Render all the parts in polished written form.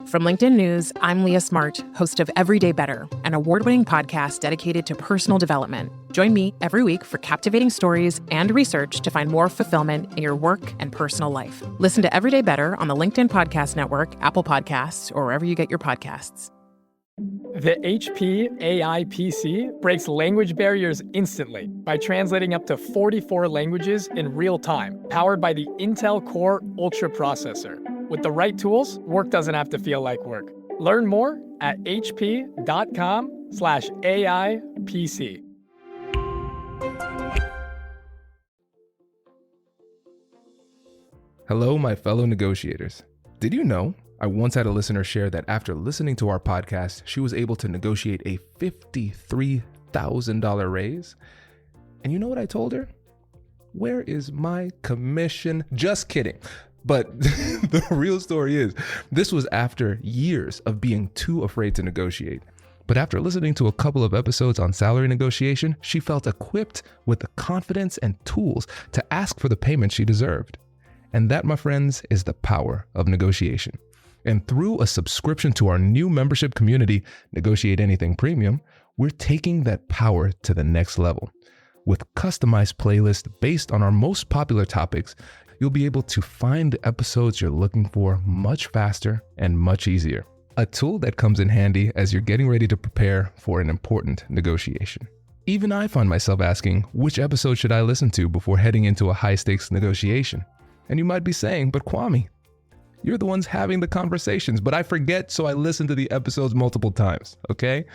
From LinkedIn News, I'm Leah Smart, host of Everyday Better, an award-winning podcast dedicated to personal development. Join me every week for captivating stories and research to find more fulfillment in your work and personal life. Listen to Everyday Better on the LinkedIn Podcast Network, Apple Podcasts, or wherever you get your podcasts. The HP AI PC breaks language barriers instantly by translating up to 44 languages in real time, powered by the Intel Core Ultra processor. With the right tools, work doesn't have to feel like work. Learn more at hp.com/AI PC. Hello, my fellow negotiators. Did you know I once had a listener share that after listening to our podcast, she was able to negotiate a $53,000 raise? And you know what I told her? Where is my commission? Just kidding. But the real story is, this was after years of being too afraid to negotiate. But after listening to a couple of episodes on salary negotiation, she felt equipped with the confidence and tools to ask for the payment she deserved. And that, my friends, is the power of negotiation. And through a subscription to our new membership community, Negotiate Anything Premium, we're taking that power to the next level. With customized playlists based on our most popular topics, you'll be able to find the episodes you're looking for much faster and much easier. A tool that comes in handy as you're getting ready to prepare for an important negotiation. Even I find myself asking, which episode should I listen to before heading into a high-stakes negotiation? And you might be saying, but Kwame, you're the ones having the conversations, but I forget, so I listen to the episodes multiple times, okay?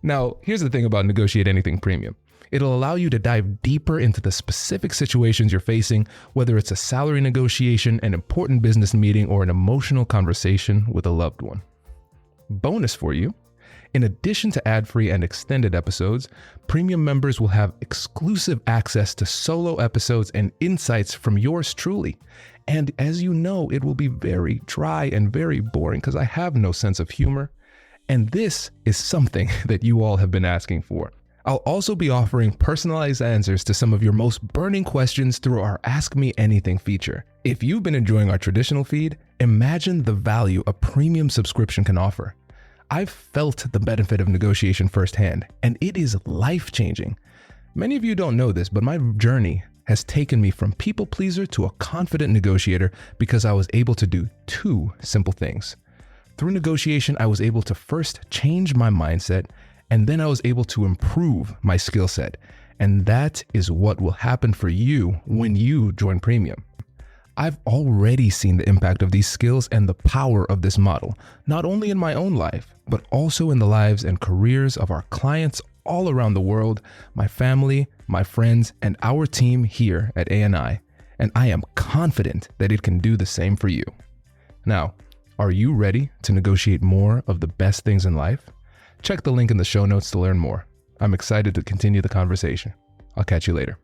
Now, here's the thing about Negotiate Anything Premium. It'll allow you to dive deeper into the specific situations you're facing, whether it's a salary negotiation, an important business meeting, or an emotional conversation with a loved one. Bonus for you, in addition to ad-free and extended episodes, premium members will have exclusive access to solo episodes and insights from yours truly. And as you know, it will be very dry and very boring because I have no sense of humor. And this is something that you all have been asking for. I'll also be offering personalized answers to some of your most burning questions through our Ask Me Anything feature. If you've been enjoying our traditional feed, imagine the value a premium subscription can offer. I've felt the benefit of negotiation firsthand, and it is life-changing. Many of you don't know this, but my journey has taken me from people pleaser to a confident negotiator because I was able to do two simple things. Through negotiation, I was able to first change my mindset, and then I was able to improve my skill set. And that is what will happen for you when you join Premium. I've already seen the impact of these skills and the power of this model, not only in my own life, but also in the lives and careers of our clients all around the world, my family, my friends, and our team here at ANI. And I am confident that it can do the same for you. Now, are you ready to negotiate more of the best things in life? Check the link in the show notes to learn more. I'm excited to continue the conversation. I'll catch you later.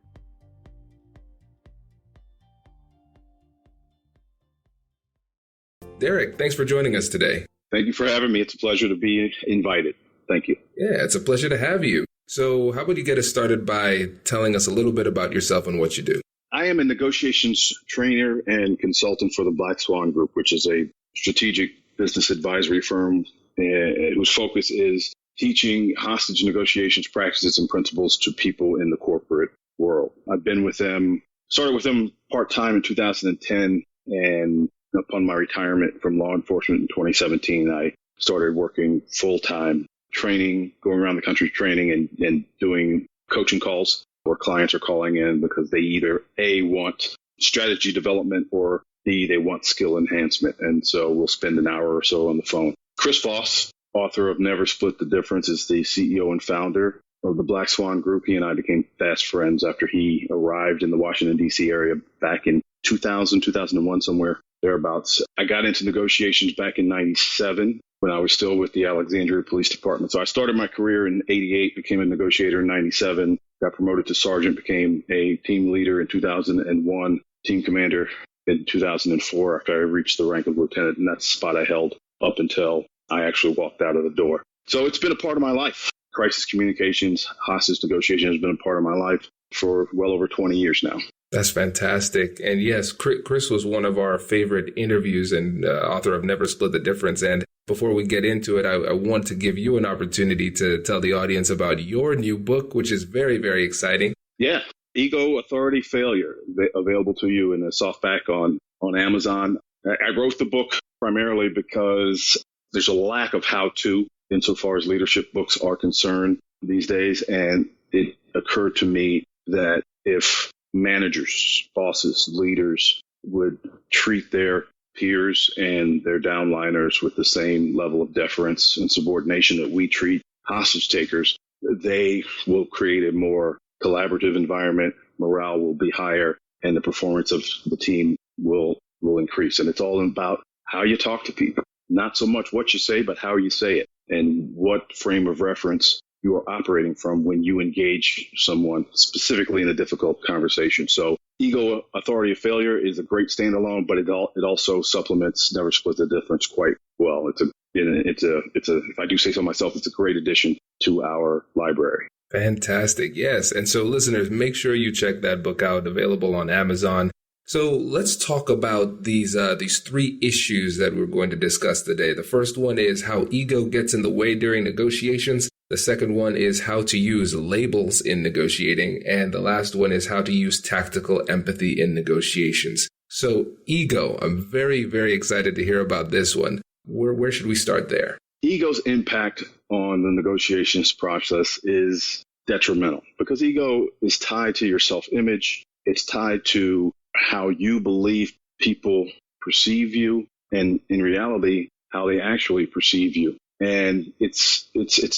Derek, thanks for joining us today. Thank you for having me. It's a pleasure to be invited. Thank you. Yeah, it's a pleasure to have you. So how about you get us started by telling us a little bit about yourself and what you do? I am a negotiations trainer and consultant for the Black Swan Group, which is a strategic business advisory firm whose focus is teaching hostage negotiations practices and principles to people in the corporate world. I've been with them, started with them part-time in 2010, and upon my retirement from law enforcement in 2017, I started working full-time, training, going around the country training and doing coaching calls where clients are calling in because they either A, want strategy development, or B, they want skill enhancement. And so we'll spend an hour or so on the phone. Chris Voss, author of Never Split the Difference, is the CEO and founder of the Black Swan Group. He and I became fast friends after he arrived in the Washington, D.C. area back in 2000, 2001, somewhere thereabouts. I got into negotiations back in 97 when I was still with the Alexandria Police Department. So I started my career in 88, became a negotiator in 97, got promoted to sergeant, became a team leader in 2001, team commander in 2004 after I reached the rank of lieutenant. And that's the spot I held up until I actually walked out of the door. So it's been a part of my life. Crisis communications, hostage negotiation has been a part of my life. for well over 20 years now. That's fantastic. And yes, Chris was one of our favorite interviews and author of Never Split the Difference. And before we get into it, I want to give you an opportunity to tell the audience about your new book, which is very, very exciting. Yeah. Ego, Authority, Failure, available to you in a softback on Amazon. I wrote the book primarily because there's a lack of how-to insofar as leadership books are concerned these days. And it occurred to me that if managers, bosses, leaders would treat their peers and their downliners with the same level of deference and subordination that we treat hostage takers, they will create a more collaborative environment, morale will be higher, and the performance of the team will increase. And it's all about how you talk to people, not so much what you say, but how you say it and what frame of reference you are operating from when you engage someone specifically in a difficult conversation. So Ego, Authority, Failure is a great standalone, but it also supplements Never Split the Difference quite well. It's a if I do say so myself, it's a great addition to our library. Fantastic. Yes. And so listeners, make sure you check that book out, available on Amazon. So let's talk about these three issues that we're going to discuss today. The first one is how ego gets in the way during negotiations. The second one is how to use labels in negotiating. And the last one is how to use tactical empathy in negotiations. So ego, I'm very, very excited to hear about this one. Where should we start there? Ego's impact on the negotiations process is detrimental because ego is tied to your self-image. It's tied to how you believe people perceive you, and in reality, how they actually perceive you. And it's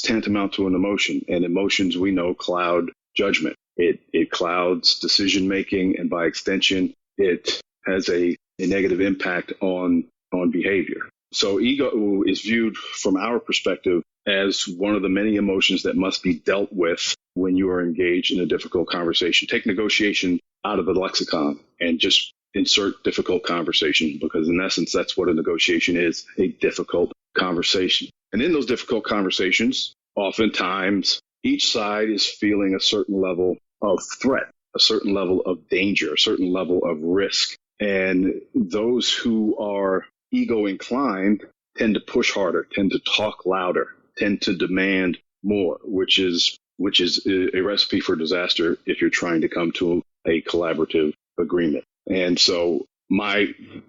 tantamount to an emotion, and emotions we know cloud judgment. It clouds decision making, and by extension, it has a negative impact on behavior. So ego is viewed from our perspective as one of the many emotions that must be dealt with when you are engaged in a difficult conversation. Take negotiation out of the lexicon and just insert difficult conversation, because in essence, that's what a negotiation is, a difficult conversation. And in those difficult conversations, oftentimes each side is feeling a certain level of threat, a certain level of danger, a certain level of risk. And those who are ego inclined tend to push harder, tend to talk louder, tend to demand more, which is a recipe for disaster if you're trying to come to a collaborative agreement. And so my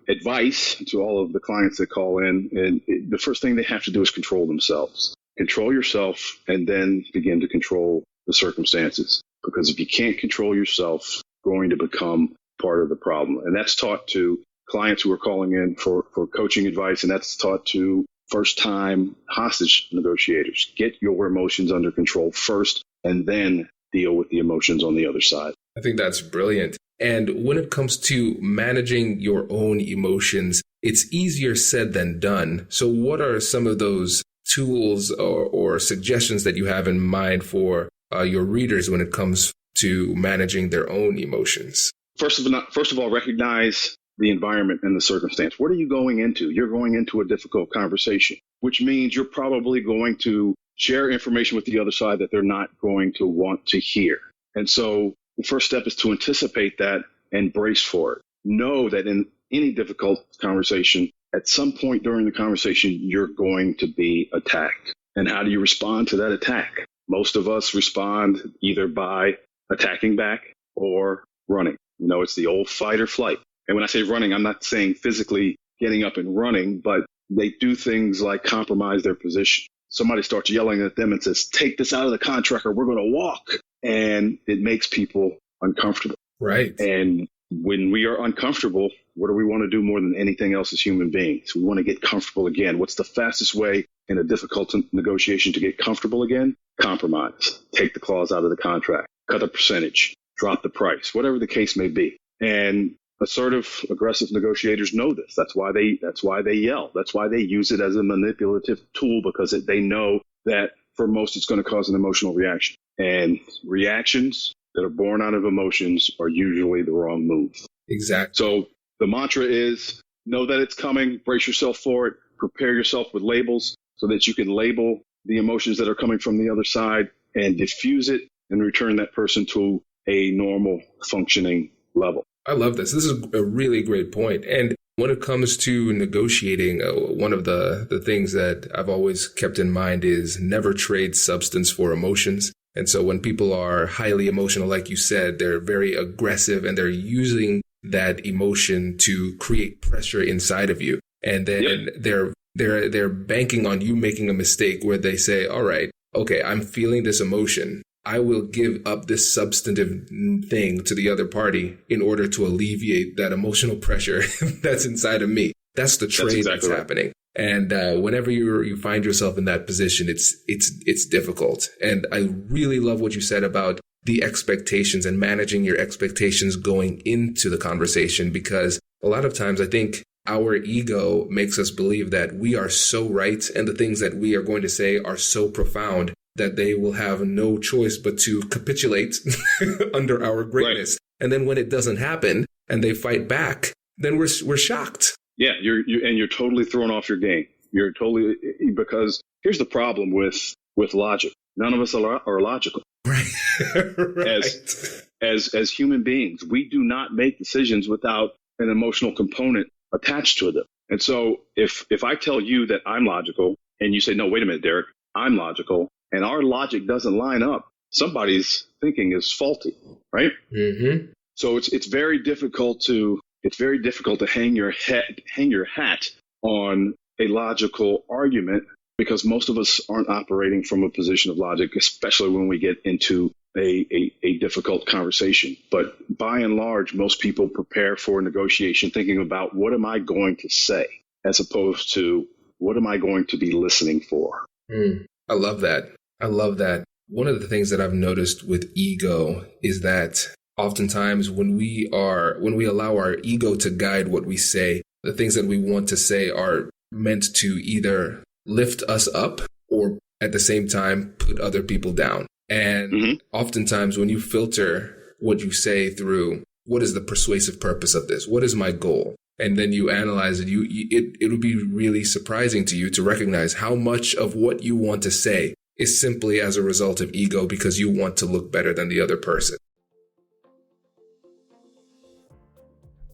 advice to all of the clients that call in, and the first thing they have to do is control themselves. Control yourself and then begin to control the circumstances. Because if you can't control yourself, you're going to become part of the problem. And that's taught to clients who are calling in for coaching advice, and that's taught to first-time hostage negotiators. Get your emotions under control first, and then deal with the emotions on the other side. I think that's brilliant. And when it comes to managing your own emotions, it's easier said than done. So what are some of those tools or suggestions that you have in mind for your readers when it comes to managing their own emotions? First of all, recognize the environment and the circumstance. What are you going into? You're going into a difficult conversation, which means you're probably going to share information with the other side that they're not going to want to hear. And so the first step is to anticipate that and brace for it. Know that in any difficult conversation, at some point during the conversation, you're going to be attacked. And how do you respond to that attack? Most of us respond either by attacking back or running. It's the old fight or flight. And when I say running, I'm not saying physically getting up and running, but they do things like compromise their position. Somebody starts yelling at them and says, take this out of the contract or we're going to walk. And it makes people uncomfortable. Right. And when we are uncomfortable, what do we want to do more than anything else as human beings? We want to get comfortable again. What's the fastest way in a difficult negotiation to get comfortable again? Compromise. Take the clause out of the contract. Cut a percentage. Drop the price. Whatever the case may be. And assertive, aggressive negotiators know this. That's why they yell. That's why they use it as a manipulative tool, because they know that for most it's going to cause an emotional reaction. And reactions that are born out of emotions are usually the wrong move. Exactly. So the mantra is know that it's coming, brace yourself for it, prepare yourself with labels so that you can label the emotions that are coming from the other side and diffuse it and return that person to a normal functioning level. I love this. This is a really great point. And when it comes to negotiating, one of the things that I've always kept in mind is never trade substance for emotions. And so when people are highly emotional, like you said, they're very aggressive and they're using that emotion to create pressure inside of you. And then they're banking on you making a mistake where they say, all right, okay, I'm feeling this emotion. I will give up this substantive thing to the other party in order to alleviate that emotional pressure that's inside of me. That's the trade that's happening. And whenever you find yourself in that position, it's difficult. And I really love what you said about the expectations and managing your expectations going into the conversation, because a lot of times I think our ego makes us believe that we are so right and the things that we are going to say are so profound that they will have no choice but to capitulate under our greatness. Right. And then when it doesn't happen and they fight back, then we're shocked. Yeah, you're totally thrown off your game. You're totally, because here's the problem with logic. None of us are logical. Right. Right. As human beings, we do not make decisions without an emotional component attached to them. And so if I tell you that I'm logical and you say, no, wait a minute, Derek, I'm logical, and our logic doesn't line up, somebody's thinking is faulty, right? Mm-hmm. So it's very difficult to hang your hat on a logical argument, because most of us aren't operating from a position of logic, especially when we get into a difficult conversation. But by and large, most people prepare for negotiation thinking about what am I going to say, as opposed to what am I going to be listening for. I love that. I love that. One of the things that I've noticed with ego is that oftentimes when we allow our ego to guide what we say, the things that we want to say are meant to either lift us up or at the same time put other people down. And oftentimes when you filter what you say through, what is the persuasive purpose of this? What is my goal? And then you analyze it, it would be really surprising to you to recognize how much of what you want to say is simply as a result of ego, because you want to look better than the other person.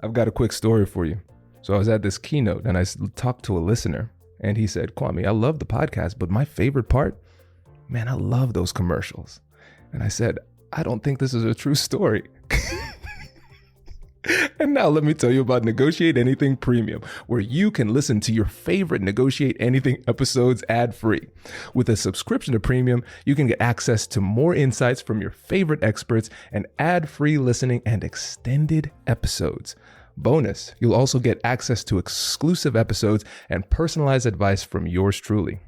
I've got a quick story for you. So I was at this keynote and I talked to a listener and he said, Kwame, I love the podcast, but my favorite part, man, I love those commercials. And I said, I don't think this is a true story. And now let me tell you about Negotiate Anything Premium, where you can listen to your favorite Negotiate Anything episodes ad-free. With a subscription to Premium, you can get access to more insights from your favorite experts and ad-free listening and extended episodes. Bonus, you'll also get access to exclusive episodes and personalized advice from yours truly.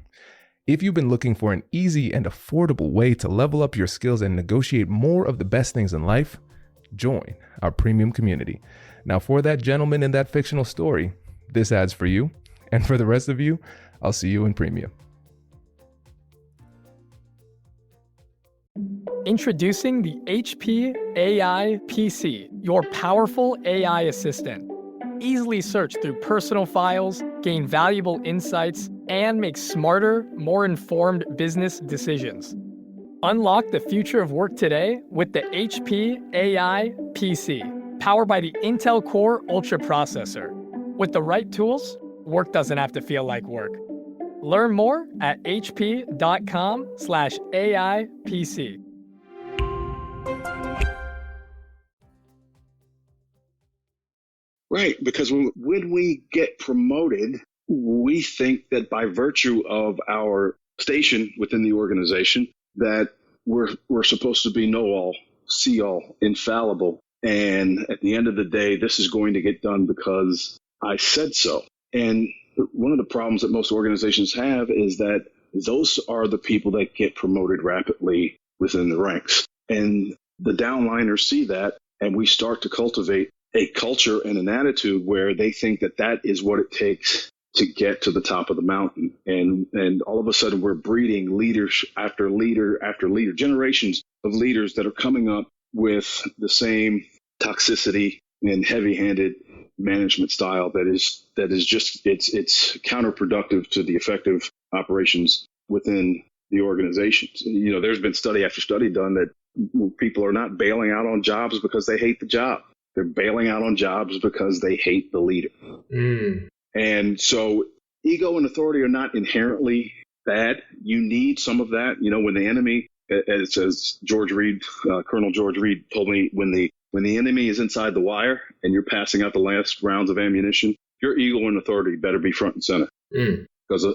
If you've been looking for an easy and affordable way to level up your skills and negotiate more of the best things in life, join our premium community. Now, for that gentleman in that fictional story, this ad's for you. And for the rest of you, I'll see you in premium. Introducing the HP AI PC, your powerful AI assistant. Easily search through personal files, gain valuable insights, and make smarter, more informed business decisions. Unlock the future of work today with the HP AI PC, powered by the Intel Core Ultra processor. With the right tools, work doesn't have to feel like work. Learn more at hp.com/AIPC. Right, because when we get promoted, we think that by virtue of our station within the organization, that we're supposed to be know-all, see-all, infallible. And at the end of the day, this is going to get done because I said so. And one of the problems that most organizations have is that those are the people that get promoted rapidly within the ranks. And the downliners see that, and we start to cultivate a culture and an attitude where they think that that is what it takes to get to the top of the mountain. And all of a sudden we're breeding leaders after leader after leader, generations of leaders that are coming up with the same toxicity and heavy-handed management style that is just it's counterproductive to the effective operations within the organizations. You know, there's been study after study done that People are not bailing out on jobs because they hate the job. They're bailing out on jobs because they hate the leader. And so ego and authority are not inherently bad. You need some of that. When the enemy, as Colonel George Reed told me, when the enemy is inside the wire and you're passing out the last rounds of ammunition, your ego and authority better be front and center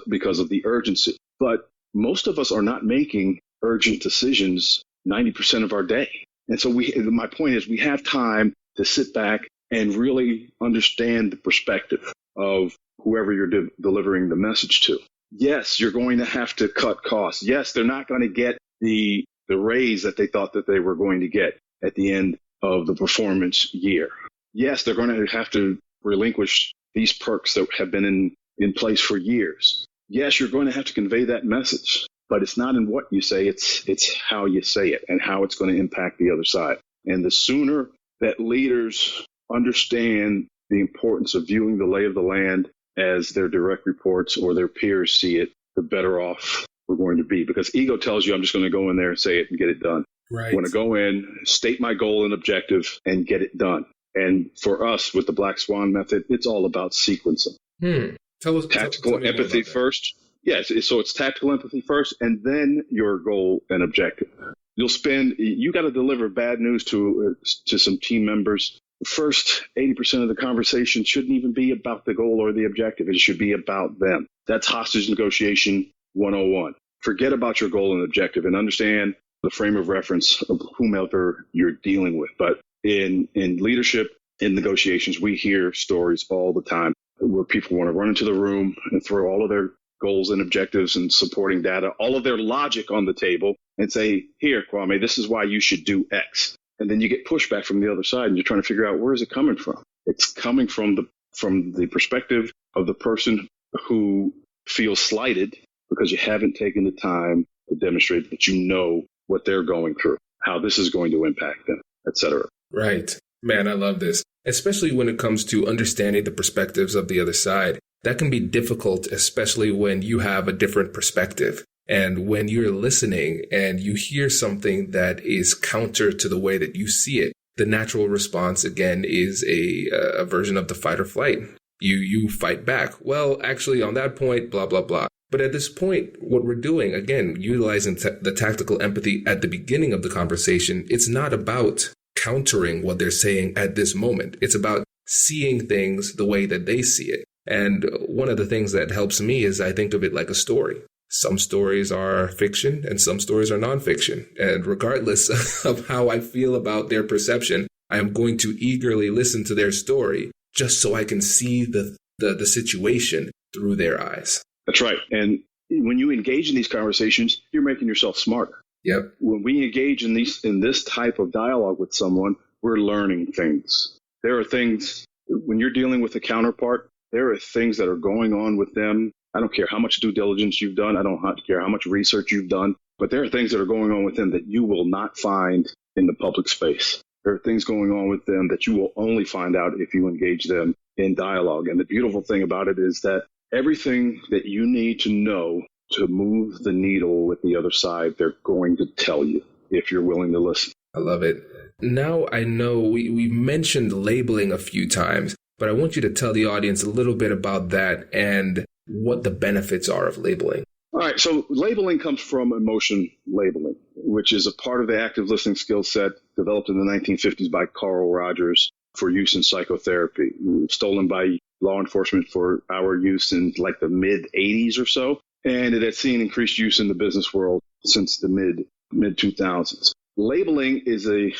because of the urgency. But most of us are not making urgent decisions 90% of our day. And so my point is we have time to sit back and really understand the perspective of whoever you're delivering the message to. Yes, you're going to have to cut costs. Yes, they're not going to get the raise that they thought that they were going to get at the end of the performance year. Yes, they're going to have to relinquish these perks that have been in place for years. Yes, you're going to have to convey that message, but it's not in what you say, it's how you say it and how it's going to impact the other side. And the sooner that leaders understand the importance of viewing the lay of the land as their direct reports or their peers see it, the better off we're going to be. Because ego tells you I'm just going to go in there and say it and get it done. Right. I want to go in, state my goal and objective, and get it done. And for us, with the Black Swan method, it's all about sequencing. Tell me empathy first. Yes, so it's tactical empathy first, and then your goal and objective. You got to deliver bad news to some team members. The first 80% of the conversation shouldn't even be about the goal or the objective. It should be about them. That's hostage negotiation 101. Forget about your goal and objective and understand the frame of reference of whomever you're dealing with. But in leadership, in negotiations, we hear stories all the time where people want to run into the room and throw all of their goals and objectives and supporting data, all of their logic on the table and say, here, Kwame, this is why you should do X. And then you get pushback from the other side and you're trying to figure out, where is it coming from? It's coming from the perspective of the person who feels slighted because you haven't taken the time to demonstrate that you know what they're going through, how this is going to impact them, et cetera. Right. Man, I love this, especially when it comes to understanding the perspectives of the other side. That can be difficult, especially when you have a different perspective. And when you're listening and you hear something that is counter to the way that you see it, the natural response, again, is a version of the fight or flight. You fight back. Well, actually, on that point, blah, blah, blah. But at this point, what we're doing, again, utilizing the tactical empathy at the beginning of the conversation, it's not about countering what they're saying at this moment. It's about seeing things the way that they see it. And one of the things that helps me is I think of it like a story. Some stories are fiction and some stories are nonfiction. And regardless of how I feel about their perception, I am going to eagerly listen to their story just so I can see the situation through their eyes. That's right. And when you engage in these conversations, you're making yourself smarter. Yep. When we engage in this type of dialogue with someone, we're learning things. There are things, when you're dealing with a counterpart, there are things that are going on with them. I don't care how much due diligence you've done. I don't care how much research you've done. But there are things that are going on with them that you will not find in the public space. There are things going on with them that you will only find out if you engage them in dialogue. And the beautiful thing about it is that everything that you need to know to move the needle with the other side, they're going to tell you if you're willing to listen. I love it. Now I know we've mentioned labeling a few times, but I want you to tell the audience a little bit about that and what the benefits are of labeling. All right. So labeling comes from emotion labeling, which is a part of the active listening skill set developed in the 1950s by Carl Rogers for use in psychotherapy, stolen by law enforcement for our use in like the mid 80s or so. And it had seen increased use in the business world since the mid 2000s. Labeling is a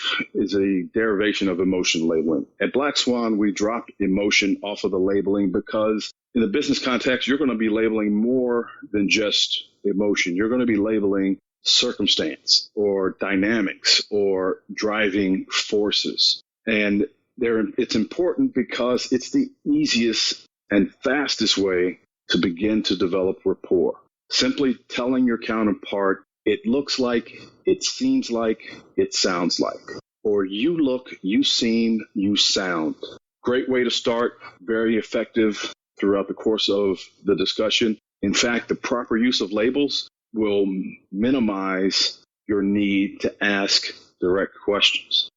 derivation of emotion labeling. At Black Swan, we dropped emotion off of the labeling because in the business context, you're going to be labeling more than just emotion. You're going to be labeling circumstance or dynamics or driving forces. And it's important because it's the easiest and fastest way to begin to develop rapport. Simply telling your counterpart, it looks like, it seems like, it sounds like, or you look, you seem, you sound. Great way to start, very effective throughout the course of the discussion. In fact, the proper use of labels will minimize your need to ask direct questions.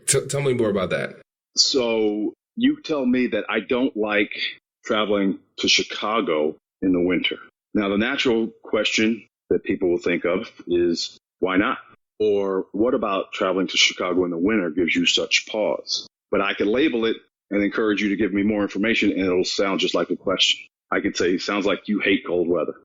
Tell me more about that. So you tell me that I don't like traveling to Chicago in the winter. Now, the natural question that people will think of is, why not? Or what about traveling to Chicago in the winter gives you such pause? But I could label it and encourage you to give me more information, and it'll sound just like a question. I could say, sounds like you hate cold weather.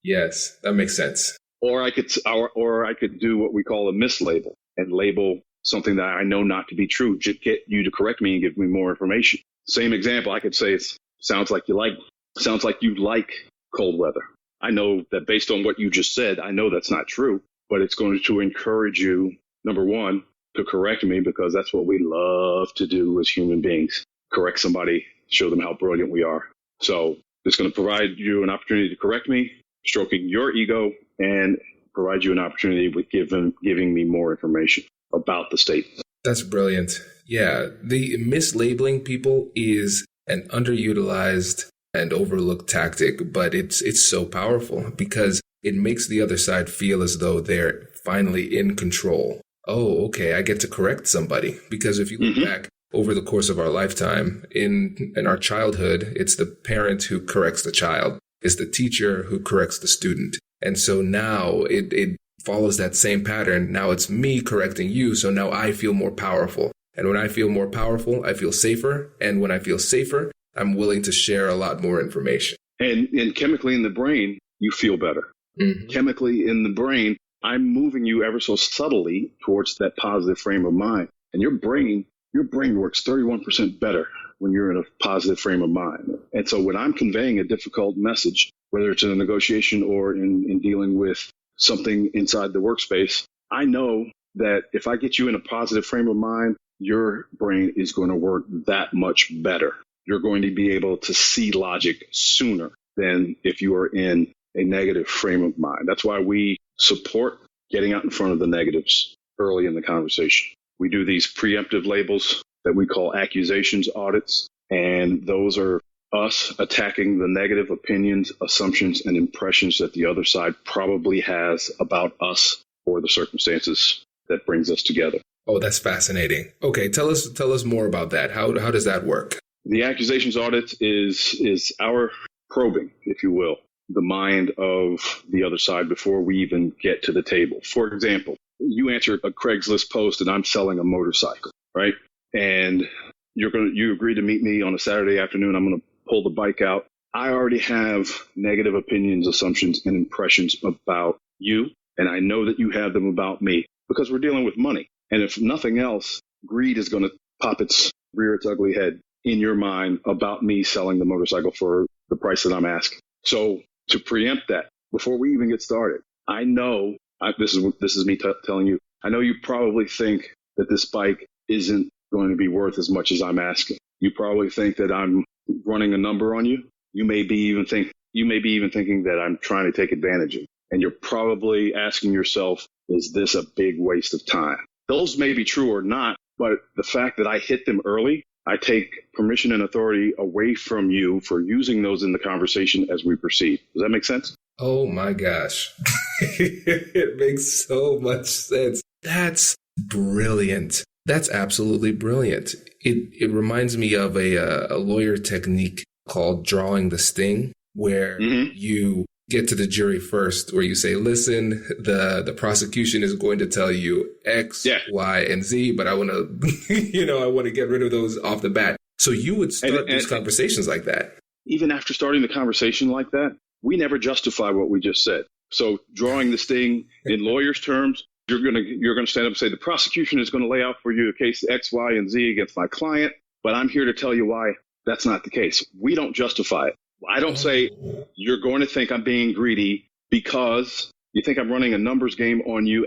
Yes, that makes sense. Or I could do what we call a mislabel and label something that I know not to be true, just get you to correct me and give me more information. Same example, I could say it sounds like you like cold weather. I know that based on what you just said, I know that's not true, but it's going to encourage you, number one, to correct me, because that's what we love to do as human beings. Correct somebody, show them how brilliant we are. So it's going to provide you an opportunity to correct me, stroking your ego, and provide you an opportunity with giving me more information about the state. That's brilliant. Yeah, the mislabeling people is an underutilized and overlooked tactic, but it's so powerful because it makes the other side feel as though they're finally in control. Oh, okay, I get to correct somebody. Because if you look back over the course of our lifetime, in our childhood, it's the parent who corrects the child. It's the teacher who corrects the student. And so now it follows that same pattern. Now it's me correcting you, so now I feel more powerful. And when I feel more powerful, I feel safer. And when I feel safer, I'm willing to share a lot more information. And chemically in the brain, you feel better. Mm-hmm. Chemically in the brain, I'm moving you ever so subtly towards that positive frame of mind. And your brain works 31% better when you're in a positive frame of mind. And so when I'm conveying a difficult message, whether it's in a negotiation or in dealing with something inside the workspace, I know that if I get you in a positive frame of mind, your brain is going to work that much better. You're going to be able to see logic sooner than if you are in a negative frame of mind. That's why we support getting out in front of the negatives early in the conversation. We do these preemptive labels that we call accusations audits, and those are us attacking the negative opinions, assumptions, and impressions that the other side probably has about us or the circumstances that brings us together. Oh, that's fascinating. Okay, tell us more about that. How does that work? The accusations audit is our probing, if you will, the mind of the other side before we even get to the table. For example, you answer a Craigslist post and I'm selling a motorcycle, right? And you agree to meet me on a Saturday afternoon. I'm going to pull the bike out. I already have negative opinions, assumptions, and impressions about you. And I know that you have them about me because we're dealing with money. And if nothing else, greed is going to rear its ugly head in your mind about me selling the motorcycle for the price that I'm asking. So to preempt that, before we even get started, I know, this is me telling you, I know you probably think that this bike isn't going to be worth as much as I'm asking. You probably think that I'm running a number on you. You may be even thinking that I'm trying to take advantage of you. And you're probably asking yourself, is this a big waste of time? Those may be true or not, but the fact that I hit them early, I take permission and authority away from you for using those in the conversation as we proceed. Does that make sense? Oh my gosh. It makes so much sense. That's brilliant. That's absolutely brilliant. It reminds me of a lawyer technique called drawing the sting, where you get to the jury first, where you say, listen, the prosecution is going to tell you X, Y, and Z, but I want to, I want to get rid of those off the bat. So you would start these conversations like that. Even after starting the conversation like that, we never justify what we just said. So drawing the sting in lawyers' terms, you're going to stand up and say, the prosecution is going to lay out for you a case X, Y, and Z against my client, but I'm here to tell you why that's not the case. We don't justify it. I don't say you're going to think I'm being greedy because you think I'm running a numbers game on you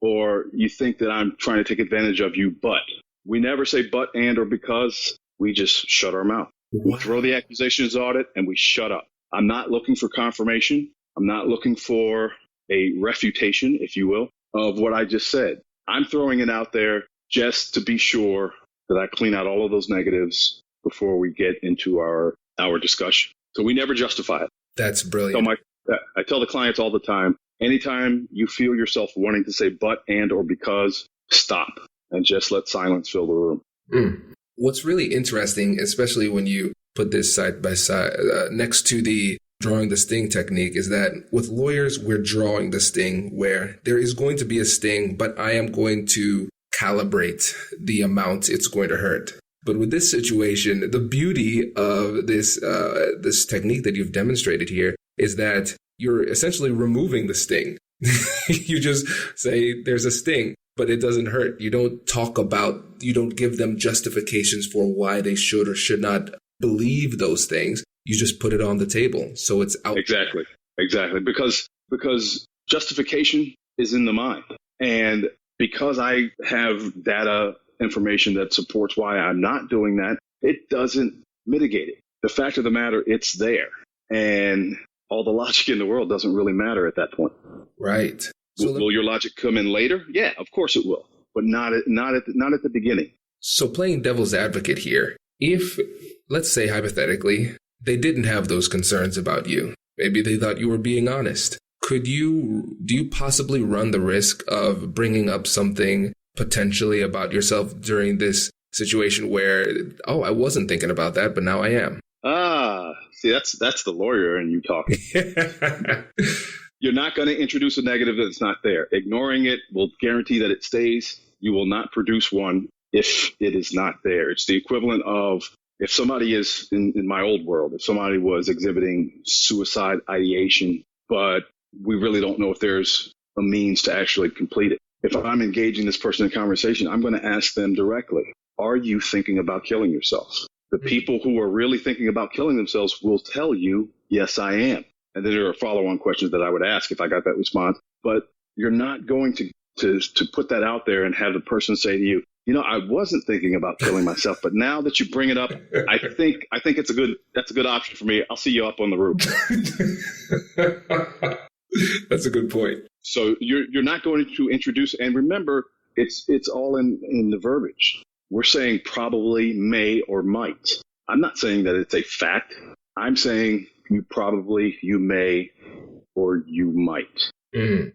or you think that I'm trying to take advantage of you, but we never say but, and, or because. We just shut our mouth. We throw the accusations audit and we shut up. I'm not looking for confirmation. I'm not looking for a refutation, if you will, of what I just said. I'm throwing it out there just to be sure that I clean out all of those negatives before we get into our discussion. So we never justify it. That's brilliant. So I tell the clients all the time, Anytime you feel yourself wanting to say but, and, or because, stop and just let silence fill the room. What's really interesting, especially when you put this side by side next to the drawing the sting technique, is that with lawyers, we're drawing the sting where there is going to be a sting, but I am going to calibrate the amount it's going to hurt. But with this situation, the beauty of this technique that you've demonstrated here is that you're essentially removing the sting. You just say there's a sting, but it doesn't hurt. You don't give them justifications for why they should or should not believe those things. You just put it on the table. So it's out. Exactly. Because justification is in the mind. And because I have data information that supports why I'm not doing that, it doesn't mitigate it. The fact of the matter, it's there. And all the logic in the world doesn't really matter at that point. Right. So will your logic come in later? Yeah, of course it will, but not at the beginning. So playing devil's advocate here, if, let's say hypothetically, they didn't have those concerns about you, maybe they thought you were being honest, do you possibly run the risk of bringing up something potentially about yourself during this situation where, oh, I wasn't thinking about that, but now I am? See, that's the lawyer in you talking. You're not going to introduce a negative that's not there. Ignoring it will guarantee that it stays. You will not produce one if it is not there. It's the equivalent of if somebody is, in my old world, if somebody was exhibiting suicide ideation, but we really don't know if there's a means to actually complete it. If I'm engaging this person in conversation, I'm going to ask them directly, are you thinking about killing yourself? The people who are really thinking about killing themselves will tell you, yes, I am. And then there are follow-on questions that I would ask if I got that response. But you're not going to put that out there and have the person say to you, I wasn't thinking about killing myself, but now that you bring it up, I think that's a good option for me. I'll see you up on the roof. That's a good point. So you're not going to introduce, and remember, it's all in the verbiage. We're saying probably, may, or might. I'm not saying that it's a fact. I'm saying you probably, you may, or you might.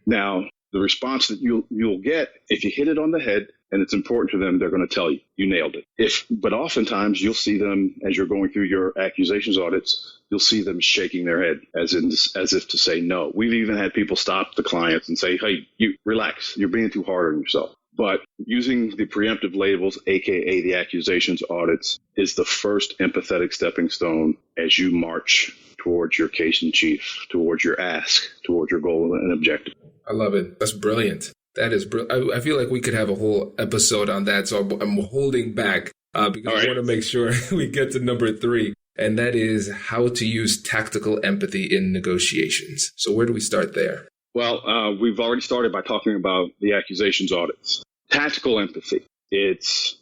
Now, the response that you'll get, if you hit it on the head and it's important to them, they're going to tell you, you nailed it. But oftentimes you'll see them as you're going through your accusations audits, you'll see them shaking their head as if to say no. We've even had people stop the clients and say, hey, you relax, you're being too hard on yourself. But using the preemptive labels, aka the accusations audits, is the first empathetic stepping stone as you march towards your case in chief, towards your ask, towards your goal and objective. I love it. That's brilliant. That is brilliant. I feel like we could have a whole episode on that, so I'm holding back because I want to make sure we get to number 3, and that is how to use tactical empathy in negotiations. So where do we start there? Well, we've already started by talking about the accusations audits. Tactical empathy. It's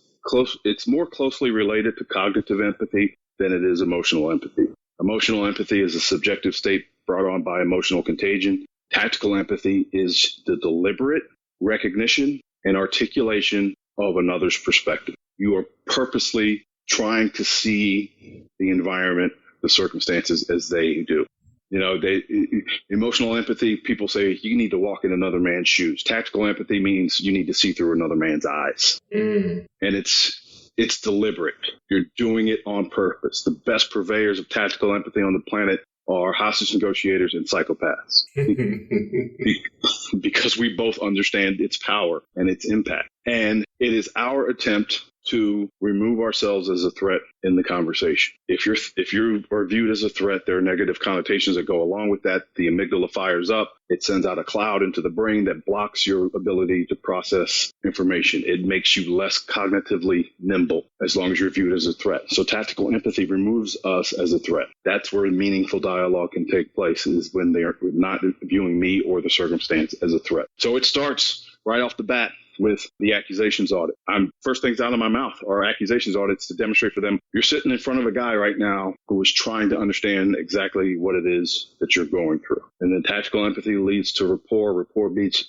more closely related to cognitive empathy than it is emotional empathy. Emotional empathy is a subjective state brought on by emotional contagion. Tactical empathy is the deliberate recognition and articulation of another's perspective. You are purposely trying to see the environment, the circumstances as they do. Emotional empathy, people say you need to walk in another man's shoes. Tactical empathy means you need to see through another man's eyes. And it's deliberate. You're doing it on purpose. The best purveyors of tactical empathy on the planet are hostage negotiators and psychopaths. Because we both understand its power and its impact. And it is our attempt to remove ourselves as a threat in the conversation. If you are viewed as a threat, there are negative connotations that go along with that. The amygdala fires up. It sends out a cloud into the brain that blocks your ability to process information. It makes you less cognitively nimble as long as you're viewed as a threat. So tactical empathy removes us as a threat. That's where meaningful dialogue can take place, is when they are not viewing me or the circumstance as a threat. So it starts right off the bat with the accusations audit. First things out of my mouth are accusations audits to demonstrate for them, you're sitting in front of a guy right now who is trying to understand exactly what it is that you're going through. And then tactical empathy leads to rapport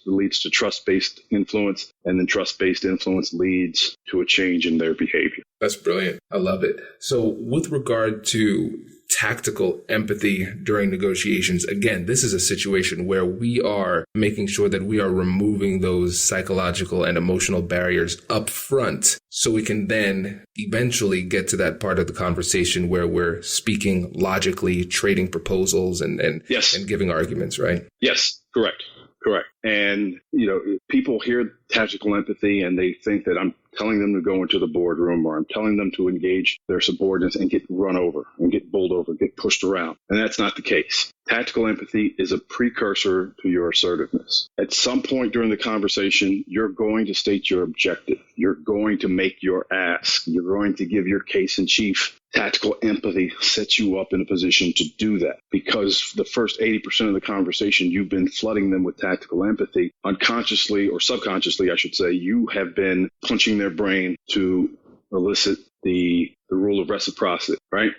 leads to trust-based influence, and then trust-based influence leads to a change in their behavior. That's brilliant. I love it. So with regard to tactical empathy during negotiations. Again, this is a situation where we are making sure that we are removing those psychological and emotional barriers up front so we can then eventually get to that part of the conversation where we're speaking logically, trading proposals and Yes. and giving arguments, right? Yes, correct. And, people hear tactical empathy and they think that I'm telling them to go into the boardroom or I'm telling them to engage their subordinates and get run over and get bowled over, get pushed around. And that's not the case. Tactical empathy is a precursor to your assertiveness. At some point during the conversation, you're going to state your objective. You're going to make your ask. You're going to give your case in chief. Tactical empathy sets you up in a position to do that because the first 80% of the conversation, you've been flooding them with tactical empathy. Unconsciously or subconsciously, I should say, you have been punching their brain to elicit the rule of reciprocity, right?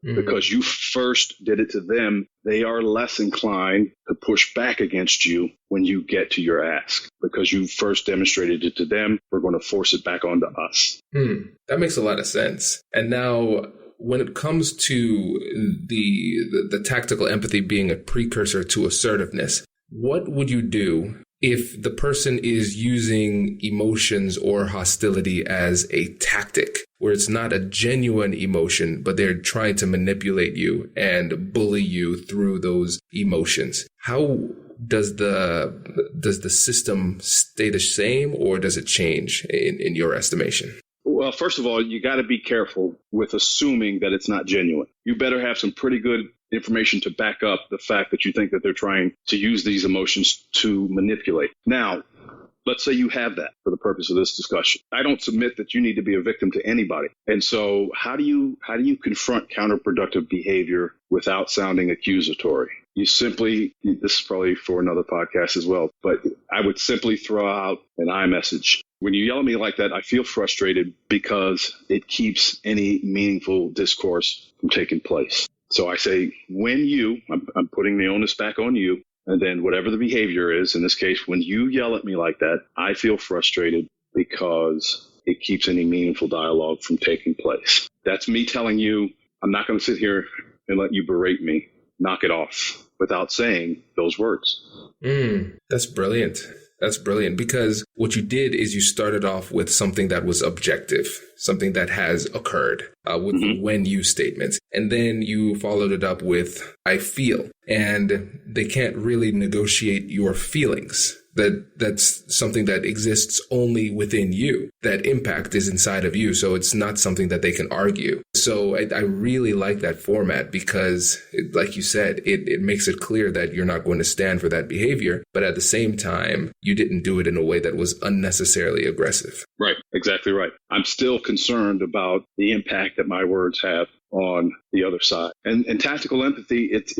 Mm-hmm. Because you first did it to them, they are less inclined to push back against you when you get to your ask. Because you first demonstrated it to them, we're going to force it back onto us. That makes a lot of sense. And now, when it comes to the tactical empathy being a precursor to assertiveness, what would you do if the person is using emotions or hostility as a tactic, where it's not a genuine emotion, but they're trying to manipulate you and bully you through those emotions? How does the system stay the same, or does it change in your estimation? Well, first of all, you got to be careful with assuming that it's not genuine. You better have some pretty good information to back up the fact that you think that they're trying to use these emotions to manipulate. Now, let's say you have that for the purpose of this discussion. I don't submit that you need to be a victim to anybody. And so how do you confront counterproductive behavior without sounding accusatory? You simply, this is probably for another podcast as well, but I would simply throw out an iMessage. When you yell at me like that, I feel frustrated because it keeps any meaningful discourse from taking place. So I say, I'm putting the onus back on you. And then whatever the behavior is, in this case, when you yell at me like that, I feel frustrated because it keeps any meaningful dialogue from taking place. That's me telling you, I'm not going to sit here and let you berate me. Knock it off without saying those words. That's brilliant. That's brilliant, because what you did is you started off with something that was objective, something that has occurred with when you statements. And then you followed it up with I feel. And they can't really negotiate your feelings. That's something that exists only within you. That impact is inside of you. So it's not something that they can argue. So I really like that format because, like you said, it makes it clear that you're not going to stand for that behavior. But at the same time, you didn't do it in a way that was unnecessarily aggressive. Right. Exactly right. I'm still concerned about the impact that my words have on the other side. And tactical empathy, it's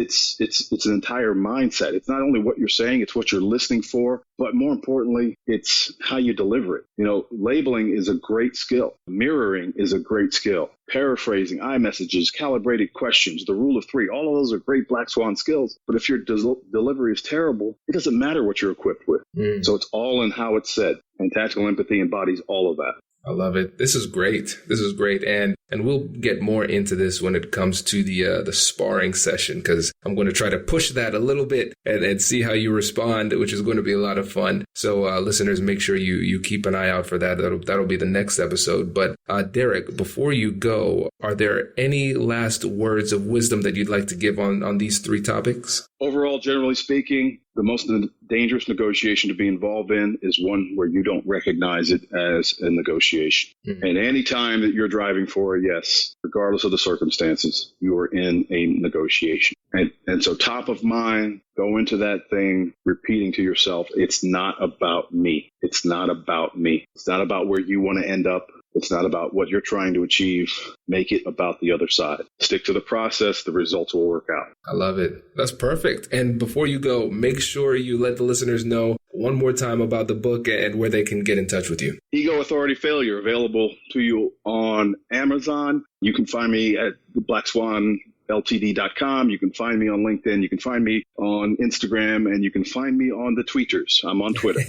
an entire mindset. It's not only what you're saying, it's what you're listening for, but more importantly, it's how you deliver it. Labeling is a great skill. Mirroring is a great skill. Paraphrasing, iMessages, calibrated questions, the rule of three, all of those are great black swan skills. But if your delivery is terrible, it doesn't matter what you're equipped with. So it's all in how it's said. And tactical empathy embodies all of that. I love it. This is great. And we'll get more into this when it comes to the sparring session, because I'm going to try to push that a little bit and see how you respond, which is going to be a lot of fun. So listeners, make sure you keep an eye out for that. That'll be the next episode. But Derek, before you go, are there any last words of wisdom that you'd like to give on these three topics? Overall, generally speaking, the most dangerous negotiation to be involved in is one where you don't recognize it as a negotiation. And any time that you're driving for a yes, regardless of the circumstances, you are in a negotiation. And so top of mind, go into that thing repeating to yourself, it's not about me. It's not about me. It's not about where you want to end up. It's not about what you're trying to achieve. Make it about the other side. Stick to the process. The results will work out. I love it. That's perfect. And before you go, make sure you let the listeners know one more time about the book and where they can get in touch with you. Ego, Authority, Failure, available to you on Amazon. You can find me at blackswanltd.com. You can find me on LinkedIn. You can find me on Instagram, and you can find me on the tweeters. I'm on Twitter.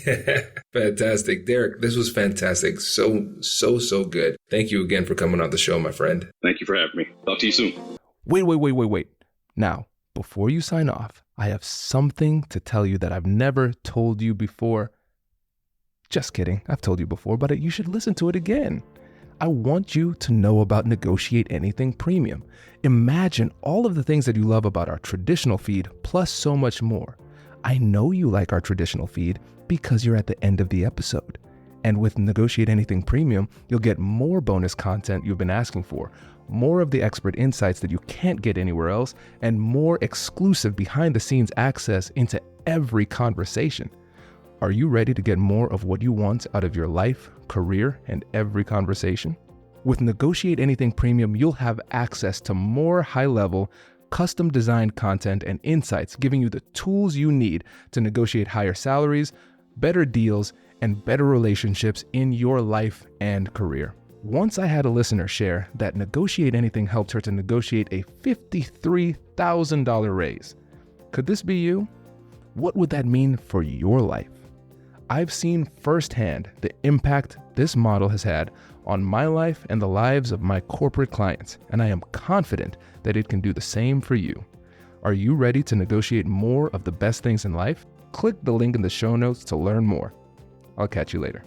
Fantastic. Derek, this was fantastic. So good. Thank you again for coming on the show, my friend. Thank you for having me. Talk to you soon. Wait. Now, before you sign off, I have something to tell you that I've never told you before. Just kidding, I've told you before, but you should listen to it again. I want you to know about Negotiate Anything Premium. Imagine all of the things that you love about our traditional feed, plus so much more. I know you like our traditional feed because you're at the end of the episode. And with Negotiate Anything Premium, you'll get more bonus content you've been asking for, more of the expert insights that you can't get anywhere else, and more exclusive behind-the-scenes access into every conversation. Are you ready to get more of what you want out of your life, career, and every conversation? With Negotiate Anything Premium, you'll have access to more high-level, custom-designed content and insights, giving you the tools you need to negotiate higher salaries, better deals, and better relationships in your life and career. Once I had a listener share that Negotiate Anything helped her to negotiate a $53,000 raise. Could this be you? What would that mean for your life? I've seen firsthand the impact this model has had on my life and the lives of my corporate clients, and I am confident that it can do the same for you. Are you ready to negotiate more of the best things in life? Click the link in the show notes to learn more. I'll catch you later.